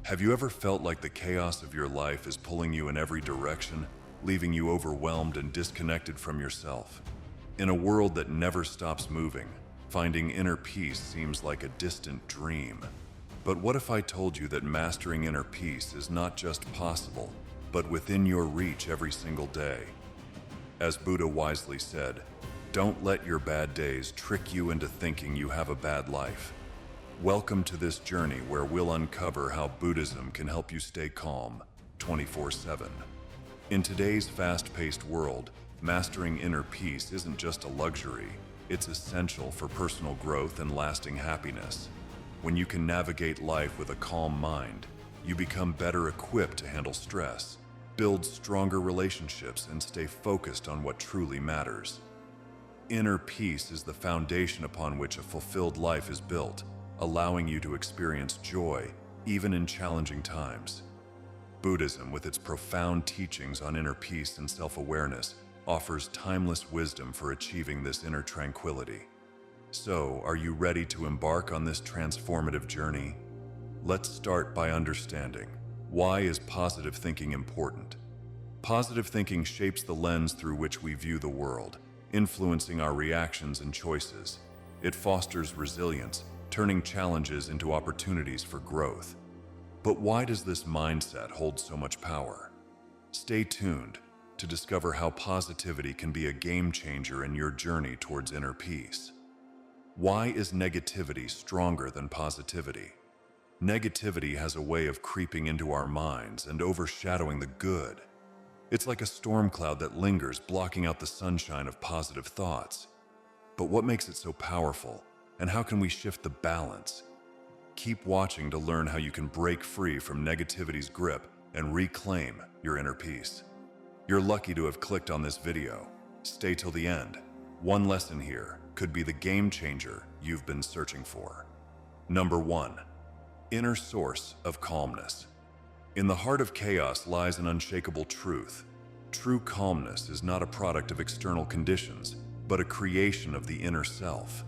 Have you ever felt like the chaos of your life is pulling you in every direction, leaving you overwhelmed and disconnected from yourself? In a world that never stops moving, finding inner peace seems like a distant dream. But what if I told you that mastering inner peace is not just possible, but within your reach every single day? As Buddha wisely said, don't let your bad days trick you into thinking you have a bad life. Welcome to this journey where we'll uncover how Buddhism can help you stay calm 24/7. In today's fast-paced world, mastering inner peace isn't just a luxury, it's essential for personal growth and lasting happiness. When you can navigate life with a calm mind, you become better equipped to handle stress, build stronger relationships, and stay focused on what truly matters. Inner peace is the foundation upon which a fulfilled life is built, allowing you to experience joy even in challenging times. Buddhism, with its profound teachings on inner peace and self-awareness, offers timeless wisdom for achieving this inner tranquility. So, are you ready to embark on this transformative journey? Let's start by understanding, why is positive thinking important? Positive thinking shapes the lens through which we view the world, influencing our reactions and choices. It fosters resilience, turning challenges into opportunities for growth. But why does this mindset hold so much power? Stay tuned to discover how positivity can be a game changer in your journey towards inner peace. Why is negativity stronger than positivity? Negativity has a way of creeping into our minds and overshadowing the good. It's like a storm cloud that lingers, blocking out the sunshine of positive thoughts. But what makes it so powerful? And how can we shift the balance? Keep watching to learn how you can break free from negativity's grip and reclaim your inner peace. You're lucky to have clicked on this video. Stay till the end. One lesson here could be the game changer you've been searching for. Number 1. Inner source of calmness. In the heart of chaos lies an unshakable truth. True calmness is not a product of external conditions, but a creation of the inner self.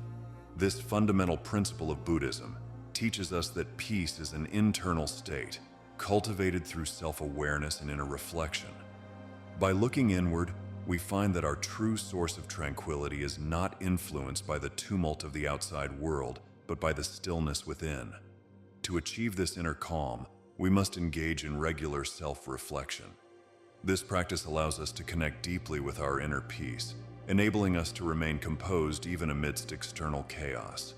This fundamental principle of Buddhism teaches us that peace is an internal state, cultivated through self-awareness and inner reflection. By looking inward, we find that our true source of tranquility is not influenced by the tumult of the outside world, but by the stillness within. To achieve this inner calm, we must engage in regular self-reflection. This practice allows us to connect deeply with our inner peace, enabling us to remain composed even amidst external chaos.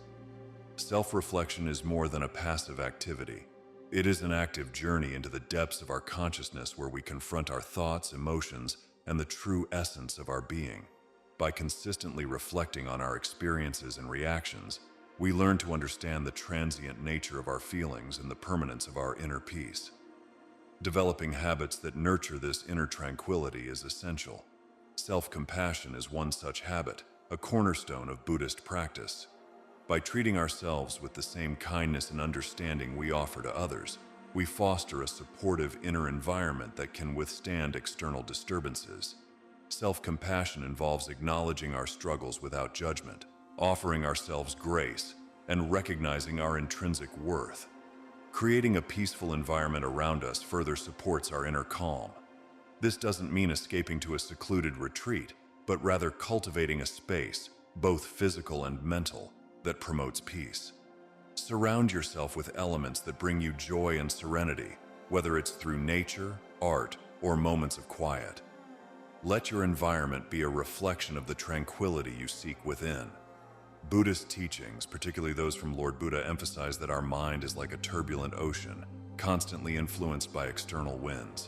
Self-reflection is more than a passive activity. It is an active journey into the depths of our consciousness where we confront our thoughts, emotions, and the true essence of our being. By consistently reflecting on our experiences and reactions, we learn to understand the transient nature of our feelings and the permanence of our inner peace. Developing habits that nurture this inner tranquility is essential. Self-compassion is one such habit, a cornerstone of Buddhist practice. By treating ourselves with the same kindness and understanding we offer to others, we foster a supportive inner environment that can withstand external disturbances. Self-compassion involves acknowledging our struggles without judgment, offering ourselves grace, and recognizing our intrinsic worth. Creating a peaceful environment around us further supports our inner calm. This doesn't mean escaping to a secluded retreat, but rather cultivating a space, both physical and mental, that promotes peace. Surround yourself with elements that bring you joy and serenity, whether it's through nature, art, or moments of quiet. Let your environment be a reflection of the tranquility you seek within. Buddhist teachings, particularly those from Lord Buddha, emphasize that our mind is like a turbulent ocean, constantly influenced by external winds.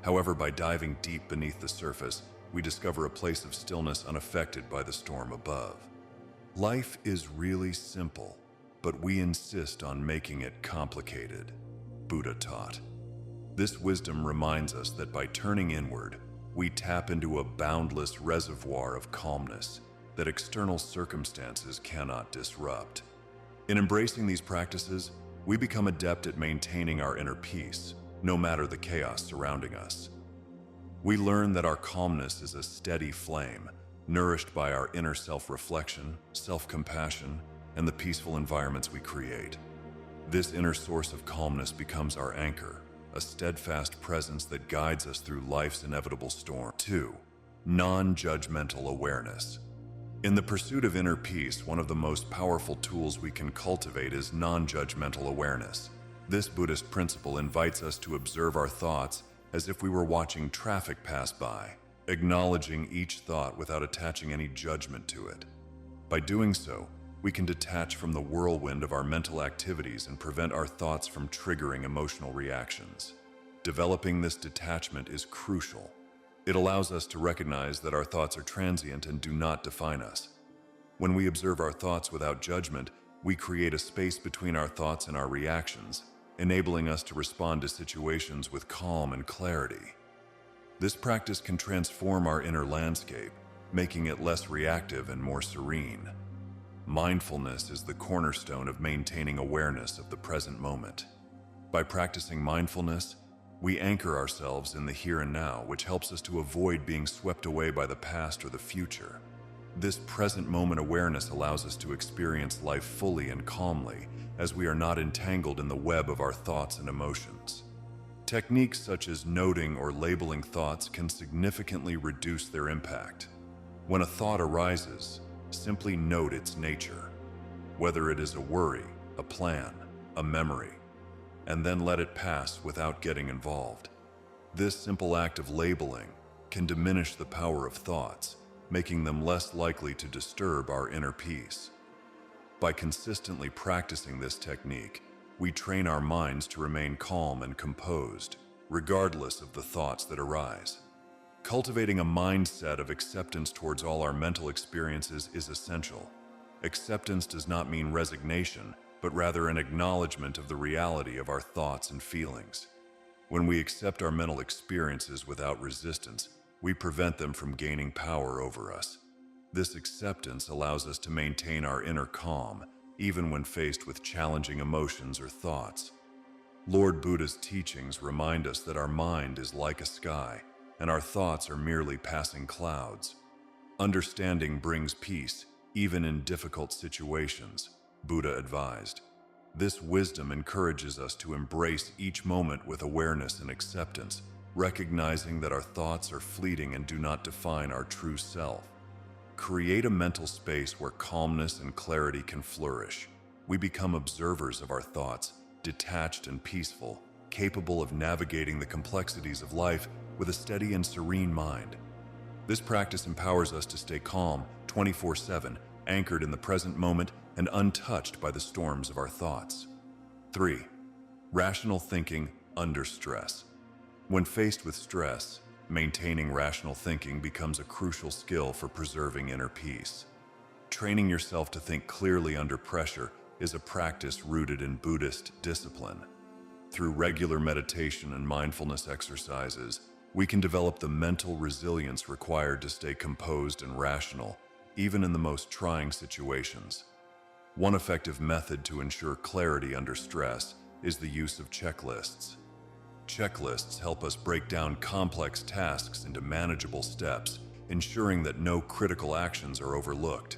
However, by diving deep beneath the surface, we discover a place of stillness unaffected by the storm above. Life is really simple, but we insist on making it complicated, Buddha taught. This wisdom reminds us that by turning inward, we tap into a boundless reservoir of calmness that external circumstances cannot disrupt. In embracing these practices, we become adept at maintaining our inner peace, no matter the chaos surrounding us. We learn that our calmness is a steady flame, nourished by our inner self-reflection, self-compassion, and the peaceful environments we create. This inner source of calmness becomes our anchor, a steadfast presence that guides us through life's inevitable storm. 2. Non-judgmental awareness. In the pursuit of inner peace, one of the most powerful tools we can cultivate is non-judgmental awareness. This Buddhist principle invites us to observe our thoughts as if we were watching traffic pass by, acknowledging each thought without attaching any judgment to it. By doing so, we can detach from the whirlwind of our mental activities and prevent our thoughts from triggering emotional reactions. Developing this detachment is crucial. It allows us to recognize that our thoughts are transient and do not define us. When we observe our thoughts without judgment, we create a space between our thoughts and our reactions, enabling us to respond to situations with calm and clarity. This practice can transform our inner landscape, making it less reactive and more serene. Mindfulness is the cornerstone of maintaining awareness of the present moment. By practicing mindfulness, we anchor ourselves in the here and now, which helps us to avoid being swept away by the past or the future. This present moment awareness allows us to experience life fully and calmly, as we are not entangled in the web of our thoughts and emotions. Techniques such as noting or labeling thoughts can significantly reduce their impact. When a thought arises, simply note its nature, whether it is a worry, a plan, a memory, and then let it pass without getting involved. This simple act of labeling can diminish the power of thoughts, making them less likely to disturb our inner peace. By consistently practicing this technique, we train our minds to remain calm and composed, regardless of the thoughts that arise. Cultivating a mindset of acceptance towards all our mental experiences is essential. Acceptance does not mean resignation, but rather an acknowledgement of the reality of our thoughts and feelings. When we accept our mental experiences without resistance, we prevent them from gaining power over us. This acceptance allows us to maintain our inner calm, even when faced with challenging emotions or thoughts. Lord Buddha's teachings remind us that our mind is like a sky, and our thoughts are merely passing clouds. Understanding brings peace, even in difficult situations, Buddha advised. This wisdom encourages us to embrace each moment with awareness and acceptance, recognizing that our thoughts are fleeting and do not define our true self. Create a mental space where calmness and clarity can flourish. We become observers of our thoughts, detached and peaceful, capable of navigating the complexities of life with a steady and serene mind. This practice empowers us to stay calm 24/7, anchored in the present moment and untouched by the storms of our thoughts. 3. Rational thinking under stress. When faced with stress, maintaining rational thinking becomes a crucial skill for preserving inner peace. Training yourself to think clearly under pressure is a practice rooted in Buddhist discipline. Through regular meditation and mindfulness exercises, we can develop the mental resilience required to stay composed and rational, even in the most trying situations. One effective method to ensure clarity under stress is the use of checklists. Checklists help us break down complex tasks into manageable steps, ensuring that no critical actions are overlooked.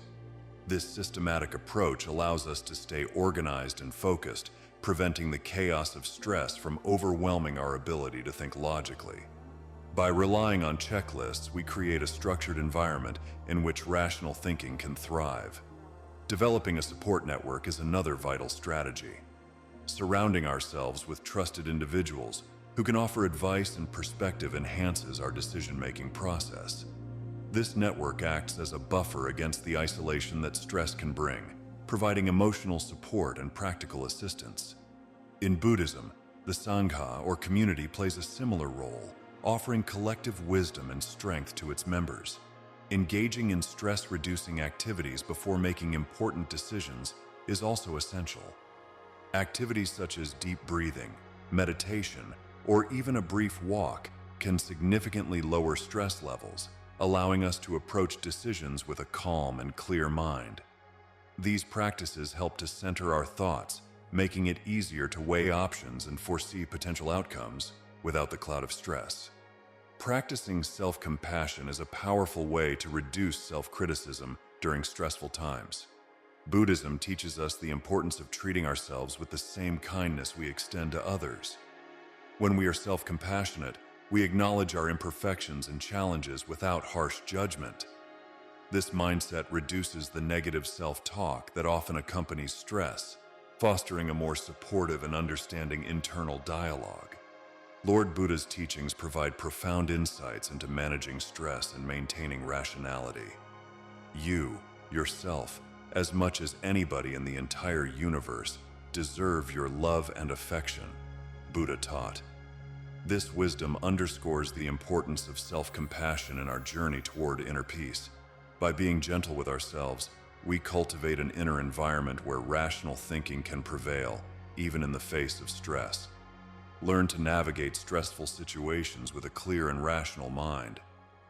This systematic approach allows us to stay organized and focused, preventing the chaos of stress from overwhelming our ability to think logically. By relying on checklists, we create a structured environment in which rational thinking can thrive. Developing a support network is another vital strategy. Surrounding ourselves with trusted individuals who can offer advice and perspective enhances our decision-making process. This network acts as a buffer against the isolation that stress can bring, providing emotional support and practical assistance. In Buddhism, the Sangha or community plays a similar role, offering collective wisdom and strength to its members. Engaging in stress-reducing activities before making important decisions is also essential. Activities such as deep breathing, meditation, or even a brief walk can significantly lower stress levels, allowing us to approach decisions with a calm and clear mind. These practices help to center our thoughts, making it easier to weigh options and foresee potential outcomes without the cloud of stress. Practicing self-compassion is a powerful way to reduce self-criticism during stressful times. Buddhism teaches us the importance of treating ourselves with the same kindness we extend to others. When we are self-compassionate, we acknowledge our imperfections and challenges without harsh judgment. This mindset reduces the negative self-talk that often accompanies stress, fostering a more supportive and understanding internal dialogue. Lord Buddha's teachings provide profound insights into managing stress and maintaining rationality. You, yourself, as much as anybody in the entire universe, deserve your love and affection, Buddha taught. This wisdom underscores the importance of self-compassion in our journey toward inner peace. By being gentle with ourselves, we cultivate an inner environment where rational thinking can prevail, even in the face of stress. Learn to navigate stressful situations with a clear and rational mind.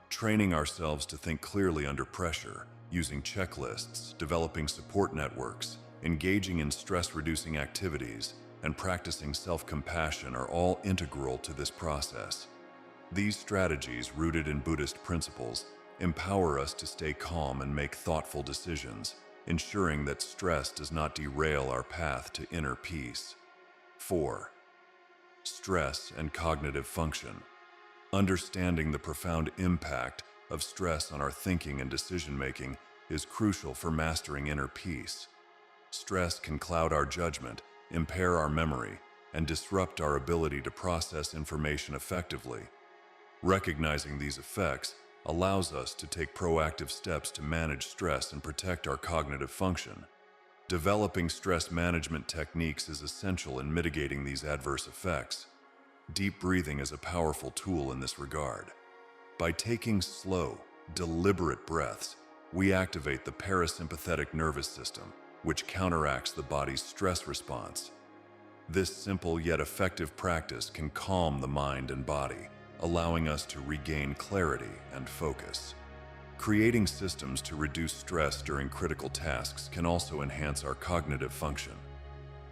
Training ourselves to think clearly under pressure, using checklists, developing support networks, engaging in stress-reducing activities, and practicing self-compassion are all integral to this process. These strategies, rooted in Buddhist principles, empower us to stay calm and make thoughtful decisions, ensuring that stress does not derail our path to inner peace. 4. Stress and cognitive function. Understanding the profound impact of stress on our thinking and decision-making is crucial for mastering inner peace. Stress can cloud our judgment, impair our memory, and disrupt our ability to process information effectively. Recognizing these effects allows us to take proactive steps to manage stress and protect our cognitive function. Developing stress management techniques is essential in mitigating these adverse effects. Deep breathing is a powerful tool in this regard. By taking slow, deliberate breaths, we activate the parasympathetic nervous system, which counteracts the body's stress response. This simple yet effective practice can calm the mind and body, allowing us to regain clarity and focus. Creating systems to reduce stress during critical tasks can also enhance our cognitive function.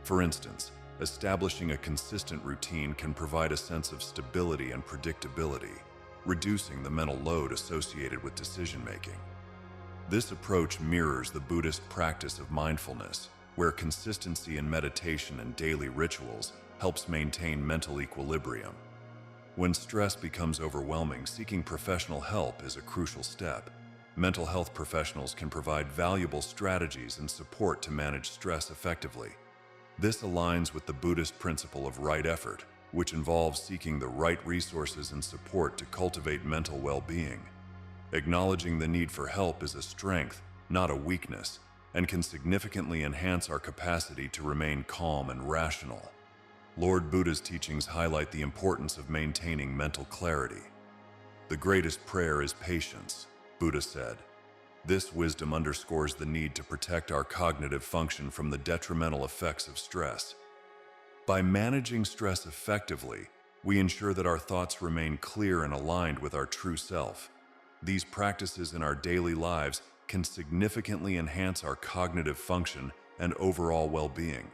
For instance, establishing a consistent routine can provide a sense of stability and predictability, reducing the mental load associated with decision-making. This approach mirrors the Buddhist practice of mindfulness, where consistency in meditation and daily rituals helps maintain mental equilibrium. When stress becomes overwhelming, seeking professional help is a crucial step. Mental health professionals can provide valuable strategies and support to manage stress effectively. This aligns with the Buddhist principle of right effort, which involves seeking the right resources and support to cultivate mental well-being. Acknowledging the need for help is a strength, not a weakness, and can significantly enhance our capacity to remain calm and rational. Lord Buddha's teachings highlight the importance of maintaining mental clarity. The greatest prayer is patience, Buddha said. This wisdom underscores the need to protect our cognitive function from the detrimental effects of stress. By managing stress effectively, we ensure that our thoughts remain clear and aligned with our true self. These practices in our daily lives can significantly enhance our cognitive function and overall well-being.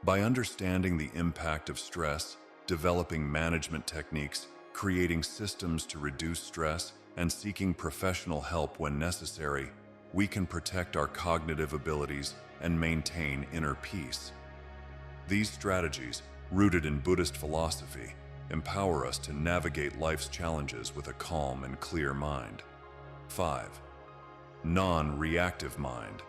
By understanding the impact of stress, developing management techniques, creating systems to reduce stress, and seeking professional help when necessary, we can protect our cognitive abilities and maintain inner peace. These strategies, rooted in Buddhist philosophy, empower us to navigate life's challenges with a calm and clear mind. 5. Non-reactive mind.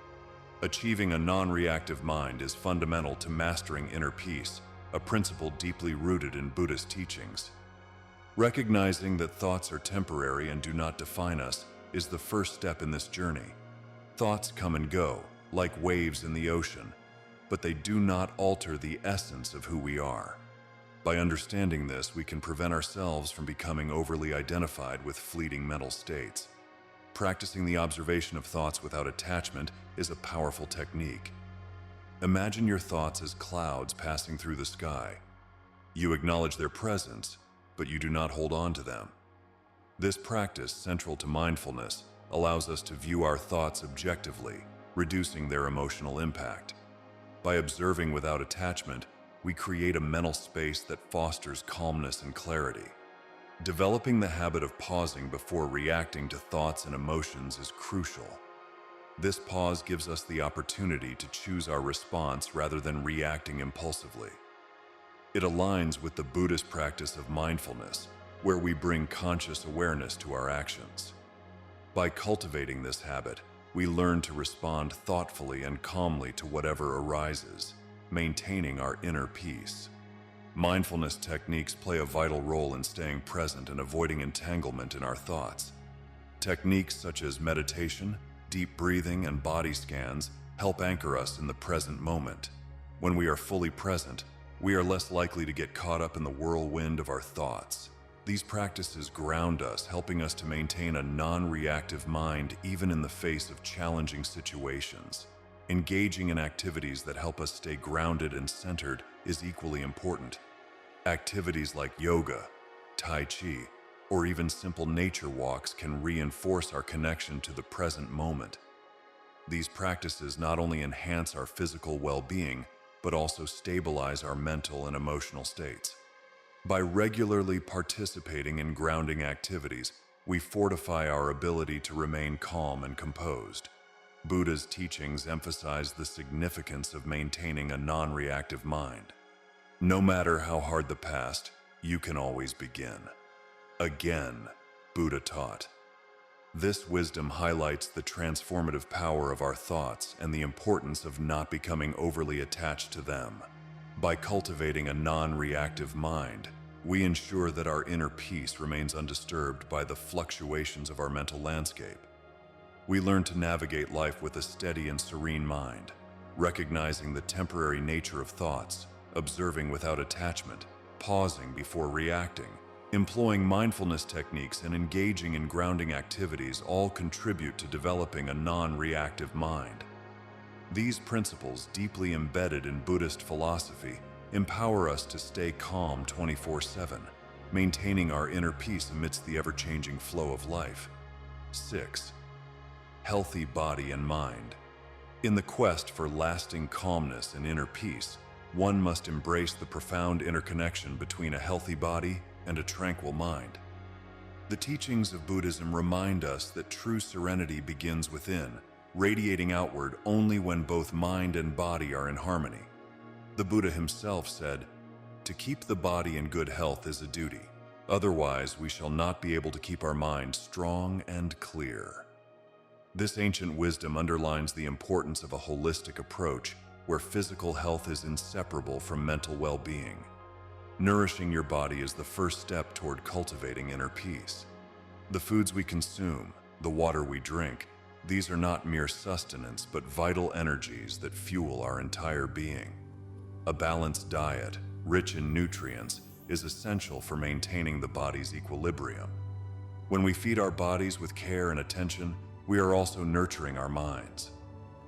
Achieving a non-reactive mind is fundamental to mastering inner peace, a principle deeply rooted in Buddhist teachings. Recognizing that thoughts are temporary and do not define us is the first step in this journey. Thoughts come and go, like waves in the ocean, but they do not alter the essence of who we are. By understanding this, we can prevent ourselves from becoming overly identified with fleeting mental states. Practicing the observation of thoughts without attachment is a powerful technique. Imagine your thoughts as clouds passing through the sky. You acknowledge their presence, but you do not hold on to them. This practice, central to mindfulness, allows us to view our thoughts objectively, reducing their emotional impact. By observing without attachment, we create a mental space that fosters calmness and clarity. Developing the habit of pausing before reacting to thoughts and emotions is crucial. This pause gives us the opportunity to choose our response rather than reacting impulsively. It aligns with the Buddhist practice of mindfulness, where we bring conscious awareness to our actions. By cultivating this habit, we learn to respond thoughtfully and calmly to whatever arises, maintaining our inner peace. Mindfulness techniques play a vital role in staying present and avoiding entanglement in our thoughts. Techniques such as meditation, deep breathing, and body scans help anchor us in the present moment. When we are fully present, we are less likely to get caught up in the whirlwind of our thoughts. These practices ground us, helping us to maintain a non-reactive mind even in the face of challenging situations. Engaging in activities that help us stay grounded and centered is equally important. Activities like yoga, tai chi, or even simple nature walks can reinforce our connection to the present moment. These practices not only enhance our physical well-being, but also stabilize our mental and emotional states. By regularly participating in grounding activities, we fortify our ability to remain calm and composed. Buddha's teachings emphasize the significance of maintaining a non-reactive mind. No matter how hard the past, you can always begin. Again, Buddha taught. This wisdom highlights the transformative power of our thoughts and the importance of not becoming overly attached to them. By cultivating a non-reactive mind, we ensure that our inner peace remains undisturbed by the fluctuations of our mental landscape. We learn to navigate life with a steady and serene mind, recognizing the temporary nature of thoughts, observing without attachment, pausing before reacting. Employing mindfulness techniques and engaging in grounding activities all contribute to developing a non-reactive mind. These principles, deeply embedded in Buddhist philosophy, empower us to stay calm 24/7, maintaining our inner peace amidst the ever-changing flow of life. 6. Healthy body and mind. In the quest for lasting calmness and inner peace, one must embrace the profound interconnection between a healthy body and a tranquil mind. The teachings of Buddhism remind us that true serenity begins within, radiating outward only when both mind and body are in harmony. The Buddha himself said, "To keep the body in good health is a duty. Otherwise, we shall not be able to keep our mind strong and clear." This ancient wisdom underlines the importance of a holistic approach where physical health is inseparable from mental well-being. Nourishing your body is the first step toward cultivating inner peace. The foods we consume, the water we drink, these are not mere sustenance but vital energies that fuel our entire being. A balanced diet, rich in nutrients, is essential for maintaining the body's equilibrium. When we feed our bodies with care and attention, we are also nurturing our minds.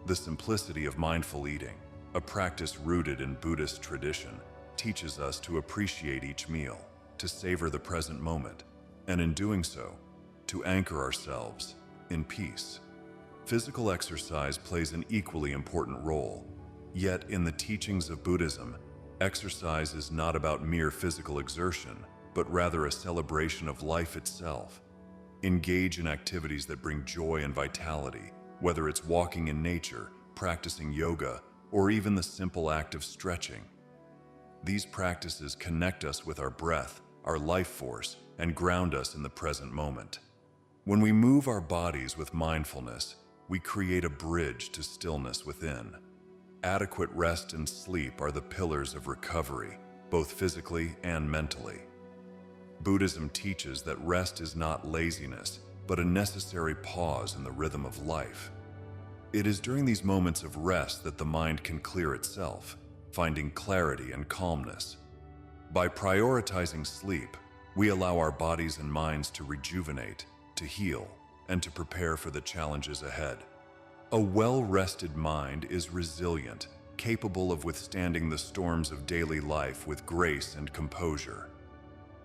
The simplicity of mindful eating, a practice rooted in Buddhist tradition, teaches us to appreciate each meal, to savor the present moment, and in doing so, to anchor ourselves in peace. Physical exercise plays an equally important role, yet in the teachings of Buddhism, exercise is not about mere physical exertion, but rather a celebration of life itself. Engage in activities that bring joy and vitality, whether it's walking in nature, practicing yoga, or even the simple act of stretching. These practices connect us with our breath, our life force, and ground us in the present moment. When we move our bodies with mindfulness, we create a bridge to stillness within. Adequate rest and sleep are the pillars of recovery, both physically and mentally. Buddhism teaches that rest is not laziness, but a necessary pause in the rhythm of life. It is during these moments of rest that the mind can clear itself, finding clarity and calmness. By prioritizing sleep, we allow our bodies and minds to rejuvenate, to heal, and to prepare for the challenges ahead. A well-rested mind is resilient, capable of withstanding the storms of daily life with grace and composure.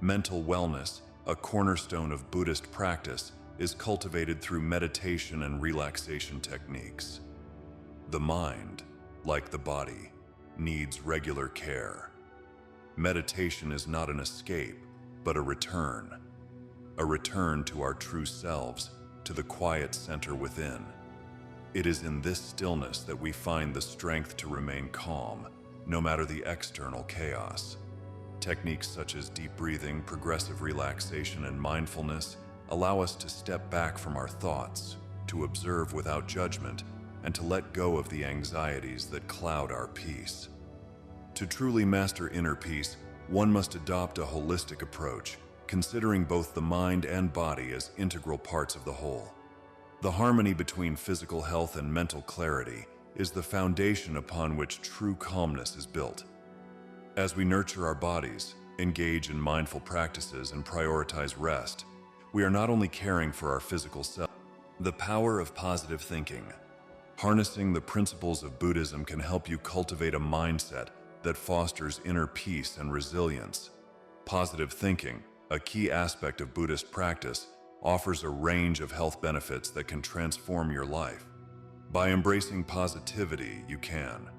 Mental wellness, a cornerstone of Buddhist practice, is cultivated through meditation and relaxation techniques. The mind, like the body, needs regular care. Meditation is not an escape, but a return to our true selves, to the quiet center within. It is in this stillness that we find the strength to remain calm, no matter the external chaos. Techniques such as deep breathing, progressive relaxation, and mindfulness allow us to step back from our thoughts, to observe without judgment, and to let go of the anxieties that cloud our peace. To truly master inner peace, one must adopt a holistic approach, considering both the mind and body as integral parts of the whole. The harmony between physical health and mental clarity is the foundation upon which true calmness is built. As we nurture our bodies, engage in mindful practices, and prioritize rest, we are not only caring for our physical self. The power of positive thinking. Harnessing the principles of Buddhism can help you cultivate a mindset that fosters inner peace and resilience. Positive thinking, a key aspect of Buddhist practice, offers a range of health benefits that can transform your life. By embracing positivity, you can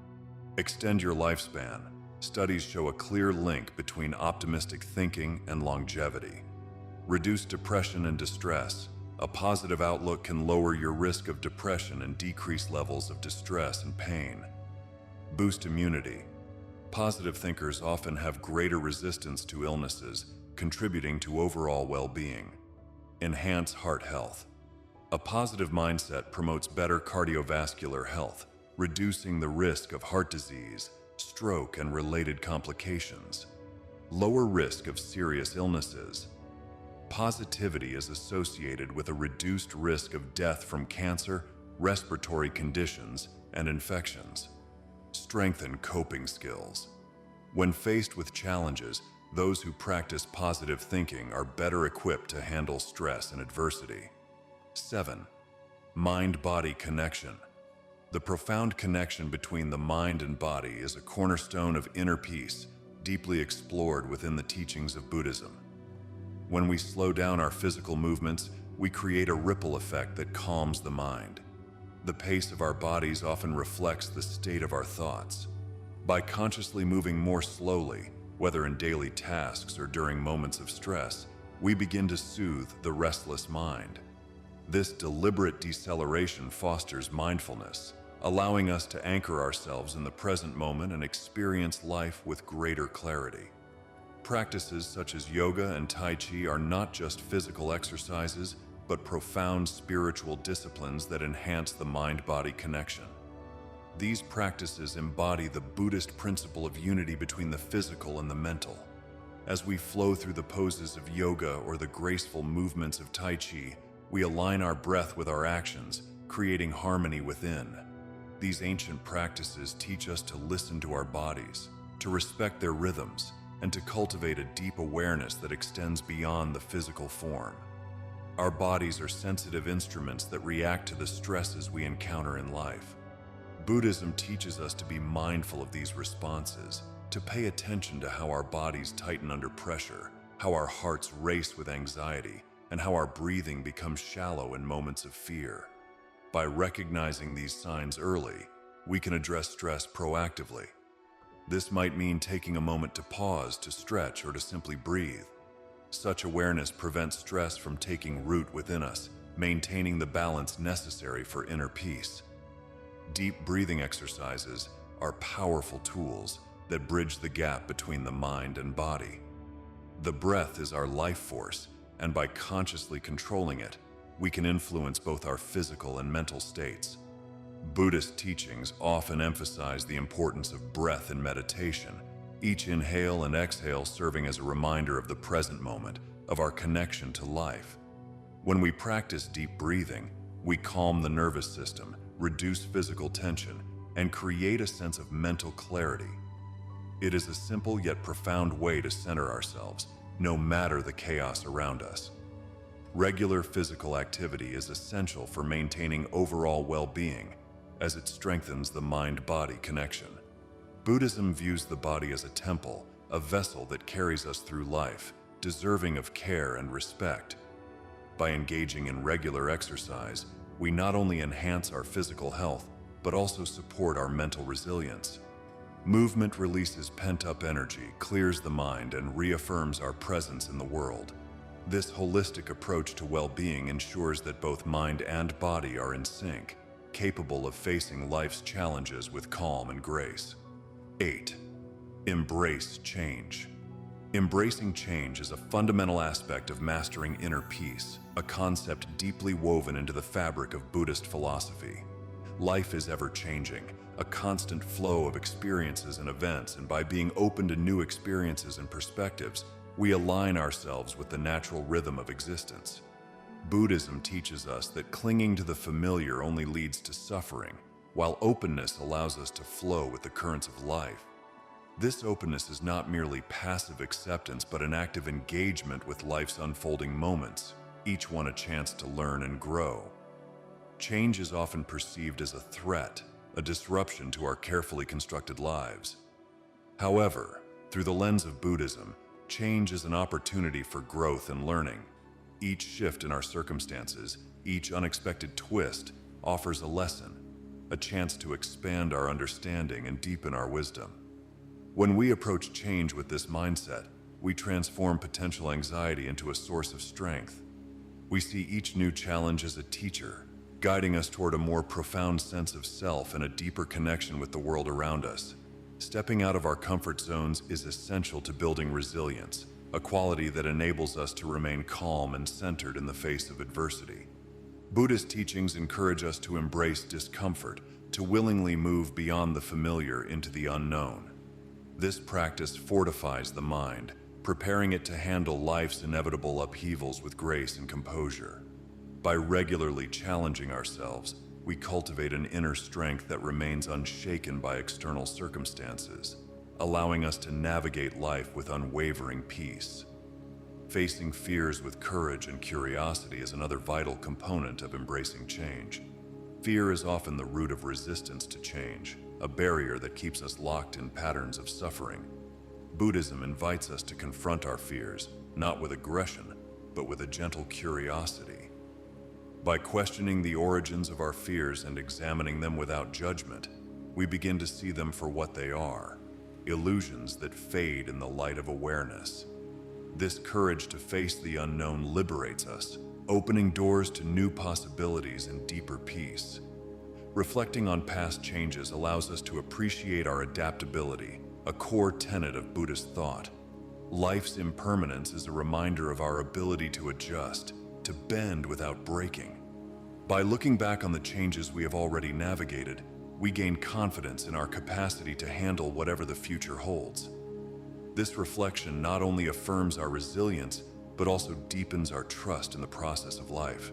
extend your lifespan. Studies show a clear link between optimistic thinking and longevity. Reduce depression and distress. A positive outlook can lower your risk of depression and decrease levels of distress and pain. Boost immunity. Positive thinkers often have greater resistance to illnesses, contributing to overall well-being. Enhance heart health. A positive mindset promotes better cardiovascular health, reducing the risk of heart disease, stroke, and related complications. Lower risk of serious illnesses. Positivity is associated with a reduced risk of death from cancer, respiratory conditions, and infections. Strengthen coping skills. When faced with challenges, those who practice positive thinking are better equipped to handle stress and adversity. 7. Mind-body connection. The profound connection between the mind and body is a cornerstone of inner peace, deeply explored within the teachings of Buddhism. When we slow down our physical movements, we create a ripple effect that calms the mind. The pace of our bodies often reflects the state of our thoughts. By consciously moving more slowly, whether in daily tasks or during moments of stress, we begin to soothe the restless mind. This deliberate deceleration fosters mindfulness, allowing us to anchor ourselves in the present moment and experience life with greater clarity. Practices such as yoga and Tai Chi are not just physical exercises, but profound spiritual disciplines that enhance the mind-body connection. These practices embody the Buddhist principle of unity between the physical and the mental. As we flow through the poses of yoga or the graceful movements of Tai Chi, we align our breath with our actions, creating harmony within. These ancient practices teach us to listen to our bodies, to respect their rhythms, and to cultivate a deep awareness that extends beyond the physical form. Our bodies are sensitive instruments that react to the stresses we encounter in life. Buddhism teaches us to be mindful of these responses, to pay attention to how our bodies tighten under pressure, how our hearts race with anxiety, and how our breathing becomes shallow in moments of fear. By recognizing these signs early, we can address stress proactively. This might mean taking a moment to pause, to stretch, or to simply breathe. Such awareness prevents stress from taking root within us, maintaining the balance necessary for inner peace. Deep breathing exercises are powerful tools that bridge the gap between the mind and body. The breath is our life force, and by consciously controlling it, we can influence both our physical and mental states. Buddhist teachings often emphasize the importance of breath in meditation, each inhale and exhale serving as a reminder of the present moment, of our connection to life. When we practice deep breathing, we calm the nervous system, reduce physical tension, and create a sense of mental clarity. It is a simple yet profound way to center ourselves, no matter the chaos around us. Regular physical activity is essential for maintaining overall well-being, as it strengthens the mind-body connection. Buddhism views the body as a temple, a vessel that carries us through life, deserving of care and respect. By engaging in regular exercise, we not only enhance our physical health, but also support our mental resilience. Movement releases pent-up energy, clears the mind, and reaffirms our presence in the world. This holistic approach to well-being ensures that both mind and body are in sync, capable of facing life's challenges with calm and grace. 8. Embrace change. Embracing change is a fundamental aspect of mastering inner peace, a concept deeply woven into the fabric of Buddhist philosophy. Life is ever-changing, a constant flow of experiences and events, and by being open to new experiences and perspectives, we align ourselves with the natural rhythm of existence. Buddhism teaches us that clinging to the familiar only leads to suffering, while openness allows us to flow with the currents of life. This openness is not merely passive acceptance, but an active engagement with life's unfolding moments, each one a chance to learn and grow. Change is often perceived as a threat, a disruption to our carefully constructed lives. However, through the lens of Buddhism, change is an opportunity for growth and learning. Each shift in our circumstances, each unexpected twist, offers a lesson, a chance to expand our understanding and deepen our wisdom. When we approach change with this mindset, we transform potential anxiety into a source of strength. We see each new challenge as a teacher, guiding us toward a more profound sense of self and a deeper connection with the world around us. Stepping out of our comfort zones is essential to building resilience, a quality that enables us to remain calm and centered in the face of adversity. Buddhist teachings encourage us to embrace discomfort, to willingly move beyond the familiar into the unknown. This practice fortifies the mind, preparing it to handle life's inevitable upheavals with grace and composure. By regularly challenging ourselves, we cultivate an inner strength that remains unshaken by external circumstances, allowing us to navigate life with unwavering peace. Facing fears with courage and curiosity is another vital component of embracing change. Fear is often the root of resistance to change, a barrier that keeps us locked in patterns of suffering. Buddhism invites us to confront our fears, not with aggression, but with a gentle curiosity. By questioning the origins of our fears and examining them without judgment, we begin to see them for what they are, illusions that fade in the light of awareness. This courage to face the unknown liberates us, opening doors to new possibilities and deeper peace. Reflecting on past changes allows us to appreciate our adaptability, a core tenet of Buddhist thought. Life's impermanence is a reminder of our ability to adjust, to bend without breaking. By looking back on the changes we have already navigated, we gain confidence in our capacity to handle whatever the future holds. This reflection not only affirms our resilience, but also deepens our trust in the process of life.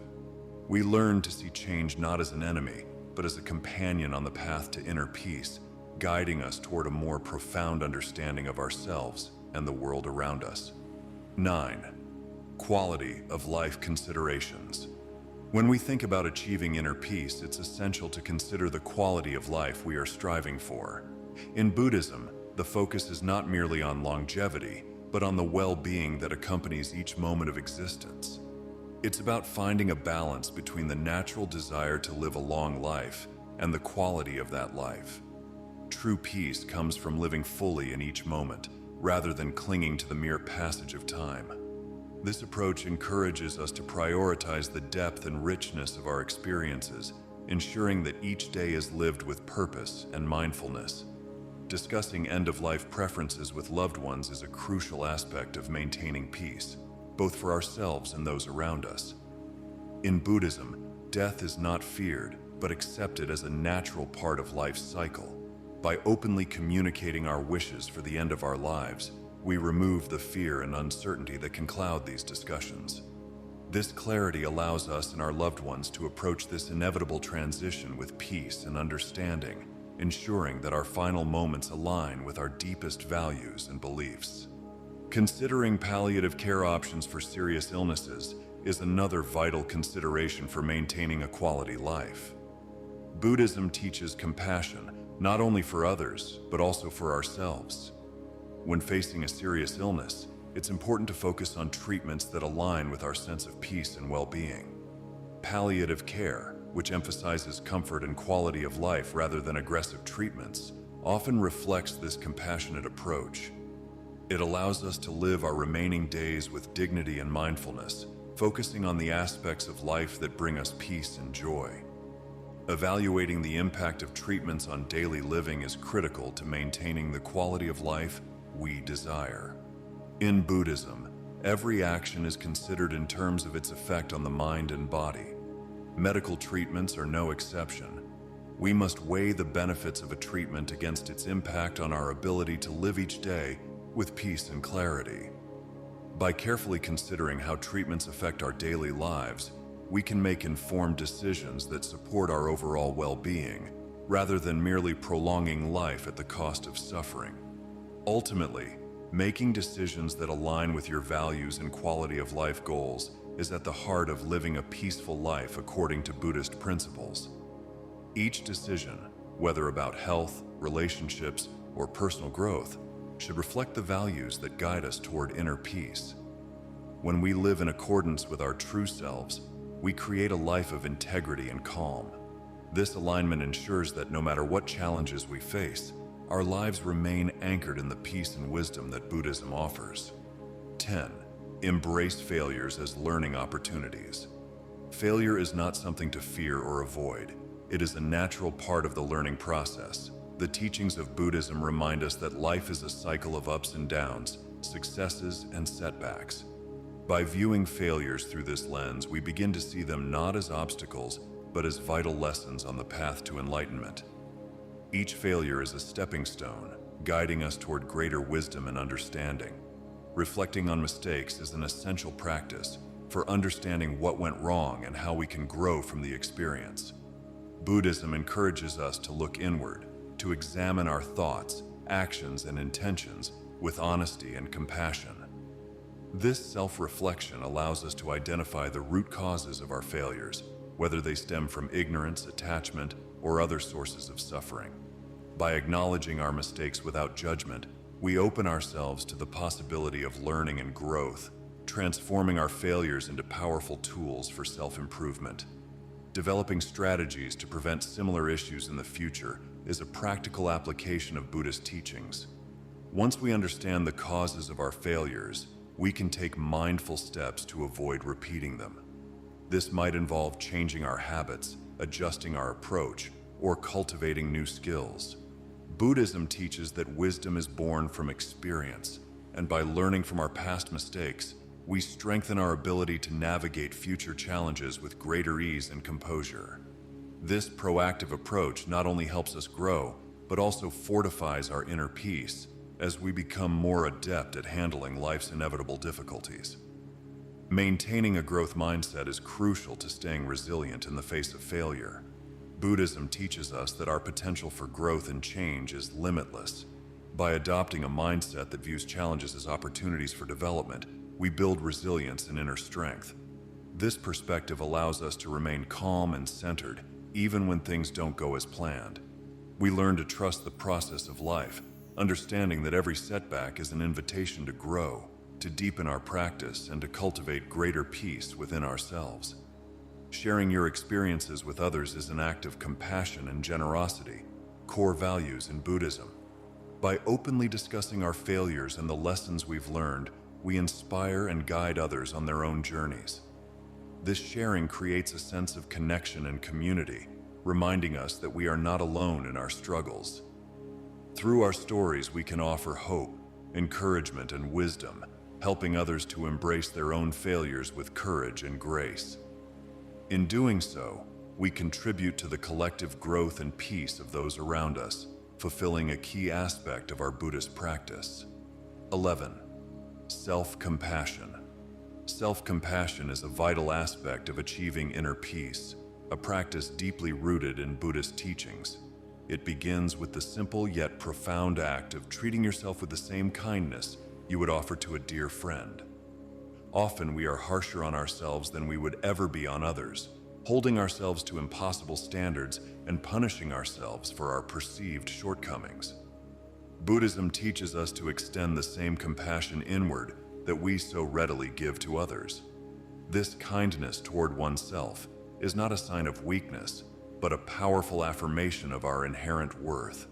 We learn to see change not as an enemy, but as a companion on the path to inner peace, guiding us toward a more profound understanding of ourselves and the world around us. 9. Quality of life considerations. When we think about achieving inner peace, it's essential to consider the quality of life we are striving for. In Buddhism, the focus is not merely on longevity, but on the well-being that accompanies each moment of existence. It's about finding a balance between the natural desire to live a long life and the quality of that life. True peace comes from living fully in each moment, rather than clinging to the mere passage of time. This approach encourages us to prioritize the depth and richness of our experiences, ensuring that each day is lived with purpose and mindfulness. Discussing end-of-life preferences with loved ones is a crucial aspect of maintaining peace, both for ourselves and those around us. In Buddhism, death is not feared, but accepted as a natural part of life's cycle. By openly communicating our wishes for the end of our lives, we remove the fear and uncertainty that can cloud these discussions. This clarity allows us and our loved ones to approach this inevitable transition with peace and understanding, ensuring that our final moments align with our deepest values and beliefs. Considering palliative care options for serious illnesses is another vital consideration for maintaining a quality life. Buddhism teaches compassion, not only for others, but also for ourselves. When facing a serious illness, it's important to focus on treatments that align with our sense of peace and well-being. Palliative care, which emphasizes comfort and quality of life rather than aggressive treatments, often reflects this compassionate approach. It allows us to live our remaining days with dignity and mindfulness, focusing on the aspects of life that bring us peace and joy. Evaluating the impact of treatments on daily living is critical to maintaining the quality of life we desire. In Buddhism, every action is considered in terms of its effect on the mind and body. Medical treatments are no exception. We must weigh the benefits of a treatment against its impact on our ability to live each day with peace and clarity. By carefully considering how treatments affect our daily lives, we can make informed decisions that support our overall well-being, rather than merely prolonging life at the cost of suffering. Ultimately, making decisions that align with your values and quality of life goals is at the heart of living a peaceful life according to Buddhist principles. Each decision, whether about health, relationships, or personal growth, should reflect the values that guide us toward inner peace. When we live in accordance with our true selves, we create a life of integrity and calm. This alignment ensures that no matter what challenges we face, our lives remain anchored in the peace and wisdom that Buddhism offers. 10. Embrace failures as learning opportunities. Failure is not something to fear or avoid. It is a natural part of the learning process. The teachings of Buddhism remind us that life is a cycle of ups and downs, successes and setbacks. By viewing failures through this lens, we begin to see them not as obstacles, but as vital lessons on the path to enlightenment. Each failure is a stepping stone, guiding us toward greater wisdom and understanding. Reflecting on mistakes is an essential practice for understanding what went wrong and how we can grow from the experience. Buddhism encourages us to look inward, to examine our thoughts, actions, and intentions with honesty and compassion. This self-reflection allows us to identify the root causes of our failures, whether they stem from ignorance, attachment, or other sources of suffering. By acknowledging our mistakes without judgment, we open ourselves to the possibility of learning and growth, transforming our failures into powerful tools for self-improvement. Developing strategies to prevent similar issues in the future is a practical application of Buddhist teachings. Once we understand the causes of our failures, we can take mindful steps to avoid repeating them. This might involve changing our habits, adjusting our approach, or cultivating new skills. Buddhism teaches that wisdom is born from experience, and by learning from our past mistakes, we strengthen our ability to navigate future challenges with greater ease and composure. This proactive approach not only helps us grow, but also fortifies our inner peace as we become more adept at handling life's inevitable difficulties. Maintaining a growth mindset is crucial to staying resilient in the face of failure. Buddhism teaches us that our potential for growth and change is limitless. By adopting a mindset that views challenges as opportunities for development, we build resilience and inner strength. This perspective allows us to remain calm and centered, even when things don't go as planned. We learn to trust the process of life, understanding that every setback is an invitation to grow, to deepen our practice, and to cultivate greater peace within ourselves. Sharing your experiences with others is an act of compassion and generosity, core values in Buddhism. By openly discussing our failures and the lessons we've learned, we inspire and guide others on their own journeys. This sharing creates a sense of connection and community, reminding us that we are not alone in our struggles. Through our stories, we can offer hope, encouragement, and wisdom, helping others to embrace their own failures with courage and grace. In doing so, we contribute to the collective growth and peace of those around us, fulfilling a key aspect of our Buddhist practice. 11. Self-compassion. Self-compassion is a vital aspect of achieving inner peace, a practice deeply rooted in Buddhist teachings. It begins with the simple yet profound act of treating yourself with the same kindness you would offer to a dear friend. Often we are harsher on ourselves than we would ever be on others, holding ourselves to impossible standards and punishing ourselves for our perceived shortcomings. Buddhism teaches us to extend the same compassion inward that we so readily give to others. This kindness toward oneself is not a sign of weakness, but a powerful affirmation of our inherent worth.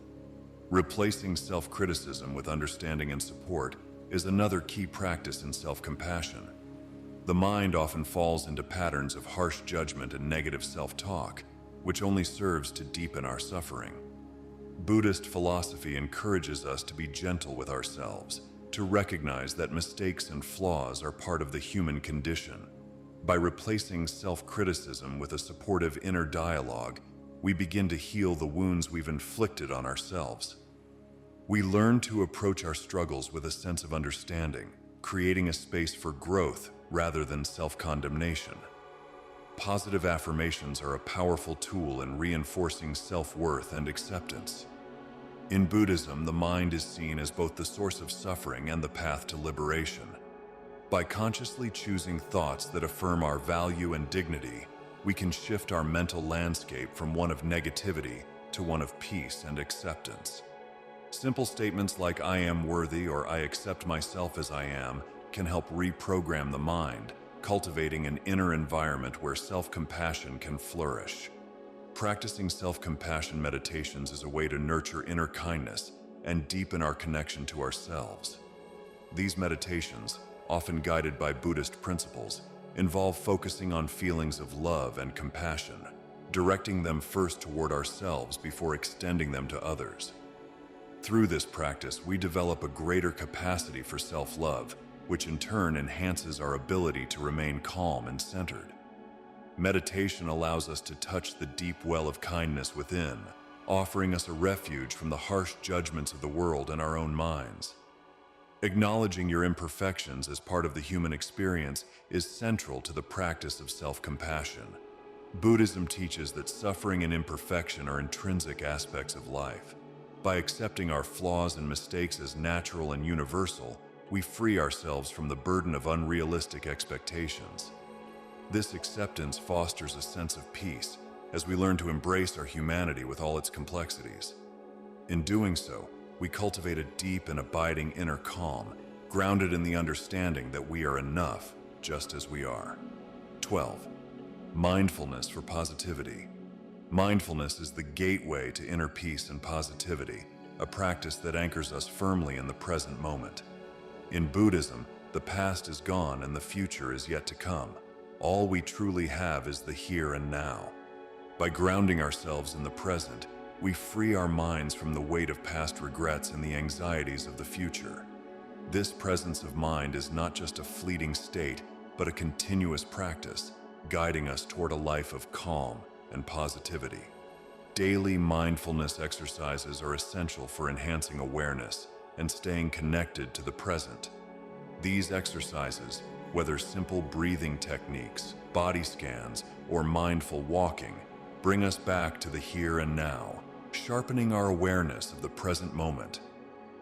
Replacing self-criticism with understanding and support is another key practice in self-compassion. The mind often falls into patterns of harsh judgment and negative self-talk, which only serves to deepen our suffering. Buddhist philosophy encourages us to be gentle with ourselves, to recognize that mistakes and flaws are part of the human condition. By replacing self-criticism with a supportive inner dialogue, we begin to heal the wounds we've inflicted on ourselves. We learn to approach our struggles with a sense of understanding, creating a space for growth rather than self-condemnation. Positive affirmations are a powerful tool in reinforcing self-worth and acceptance. In Buddhism, the mind is seen as both the source of suffering and the path to liberation. By consciously choosing thoughts that affirm our value and dignity, we can shift our mental landscape from one of negativity to one of peace and acceptance. Simple statements like "I am worthy" or "I accept myself as I am" can help reprogram the mind, cultivating an inner environment where self-compassion can flourish. Practicing self-compassion meditations is a way to nurture inner kindness and deepen our connection to ourselves. These meditations, often guided by Buddhist principles, involve focusing on feelings of love and compassion, directing them first toward ourselves before extending them to others. Through this practice, we develop a greater capacity for self-love, which in turn enhances our ability to remain calm and centered. Meditation allows us to touch the deep well of kindness within, offering us a refuge from the harsh judgments of the world and our own minds. Acknowledging your imperfections as part of the human experience is central to the practice of self-compassion. Buddhism teaches that suffering and imperfection are intrinsic aspects of life. By accepting our flaws and mistakes as natural and universal, we free ourselves from the burden of unrealistic expectations. This acceptance fosters a sense of peace as we learn to embrace our humanity with all its complexities. In doing so, we cultivate a deep and abiding inner calm, grounded in the understanding that we are enough just as we are. 12. Mindfulness for positivity. Mindfulness is the gateway to inner peace and positivity, a practice that anchors us firmly in the present moment. In Buddhism, the past is gone and the future is yet to come. All we truly have is the here and now. By grounding ourselves in the present, we free our minds from the weight of past regrets and the anxieties of the future. This presence of mind is not just a fleeting state, but a continuous practice, guiding us toward a life of calm and positivity. Daily mindfulness exercises are essential for enhancing awareness and staying connected to the present. These exercises, whether simple breathing techniques, body scans, or mindful walking, bring us back to the here and now, sharpening our awareness of the present moment.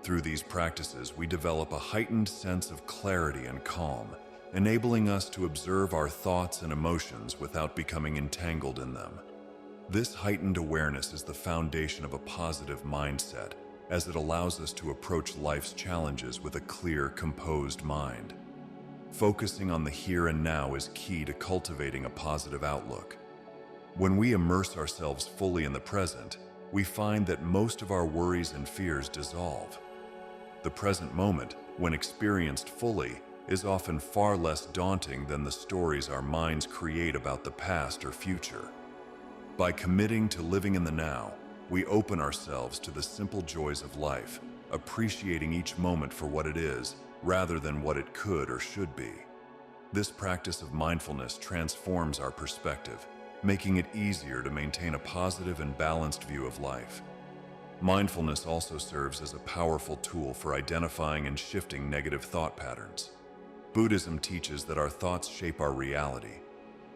Through these practices, we develop a heightened sense of clarity and calm, enabling us to observe our thoughts and emotions without becoming entangled in them. This heightened awareness is the foundation of a positive mindset, as it allows us to approach life's challenges with a clear, composed mind. Focusing on the here and now is key to cultivating a positive outlook. When we immerse ourselves fully in the present, we find that most of our worries and fears dissolve. The present moment, when experienced fully, is often far less daunting than the stories our minds create about the past or future. By committing to living in the now, we open ourselves to the simple joys of life, appreciating each moment for what it is, rather than what it could or should be. This practice of mindfulness transforms our perspective, making it easier to maintain a positive and balanced view of life. Mindfulness also serves as a powerful tool for identifying and shifting negative thought patterns. Buddhism teaches that our thoughts shape our reality.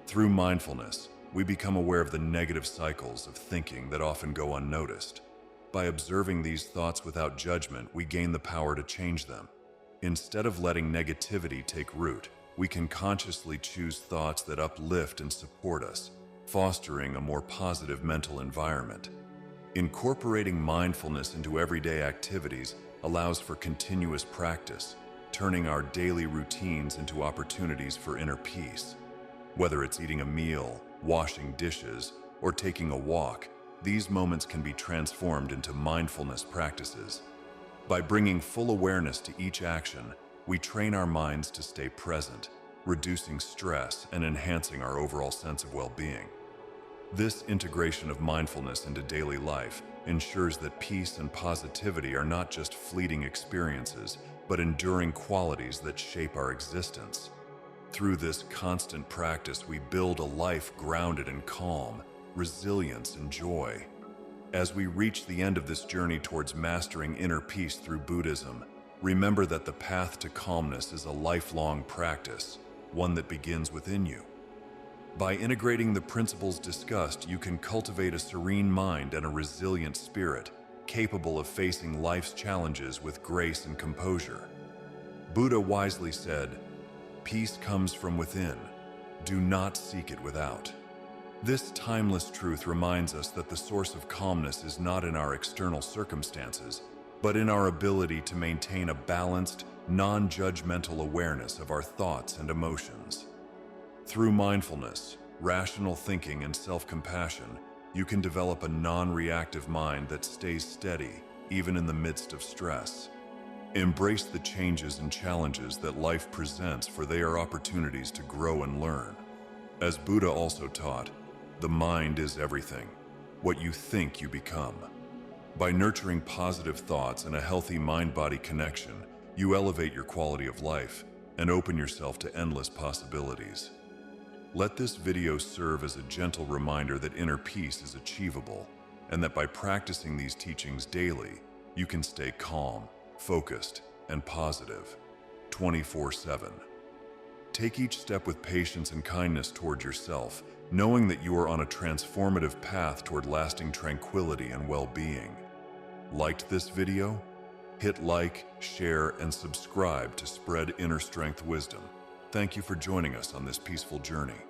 Through mindfulness, we become aware of the negative cycles of thinking that often go unnoticed. By observing these thoughts without judgment, we gain the power to change them. Instead of letting negativity take root, we can consciously choose thoughts that uplift and support us, fostering a more positive mental environment. Incorporating mindfulness into everyday activities allows for continuous practice, turning our daily routines into opportunities for inner peace. Whether it's eating a meal, washing dishes, or taking a walk, these moments can be transformed into mindfulness practices. By bringing full awareness to each action, we train our minds to stay present, reducing stress and enhancing our overall sense of well-being. This integration of mindfulness into daily life ensures that peace and positivity are not just fleeting experiences, but enduring qualities that shape our existence. Through this constant practice, we build a life grounded in calm, resilience, and joy. As we reach the end of this journey towards mastering inner peace through Buddhism, remember that the path to calmness is a lifelong practice, one that begins within you. By integrating the principles discussed, you can cultivate a serene mind and a resilient spirit, capable of facing life's challenges with grace and composure. Buddha wisely said, "Peace comes from within. Do not seek it without." This timeless truth reminds us that the source of calmness is not in our external circumstances, but in our ability to maintain a balanced, non-judgmental awareness of our thoughts and emotions. Through mindfulness, rational thinking, and self-compassion, you can develop a non-reactive mind that stays steady, even in the midst of stress. Embrace the changes and challenges that life presents, for they are opportunities to grow and learn. As Buddha also taught, the mind is everything. What you think, you become. By nurturing positive thoughts and a healthy mind-body connection, you elevate your quality of life and open yourself to endless possibilities. Let this video serve as a gentle reminder that inner peace is achievable, and that by practicing these teachings daily, you can stay calm, focused, and positive 24/7. Take each step with patience and kindness toward yourself, knowing that you are on a transformative path toward lasting tranquility and well-being. Liked this video? Hit like, share, and subscribe to spread inner strength wisdom. Thank you for joining us on this peaceful journey.